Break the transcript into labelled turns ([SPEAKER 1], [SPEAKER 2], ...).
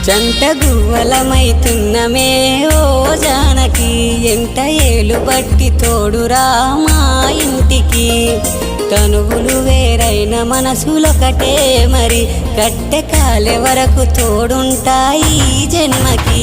[SPEAKER 1] జంట గువ్వలమైతున్నమే ఓ జానకి ఎంట ఏలు బట్టి తోడురా మా ఇంటికి తనువులు వేరైన మనసులొకటే మరి కట్టె కాలే వరకు తోడుంటాయి జన్మకి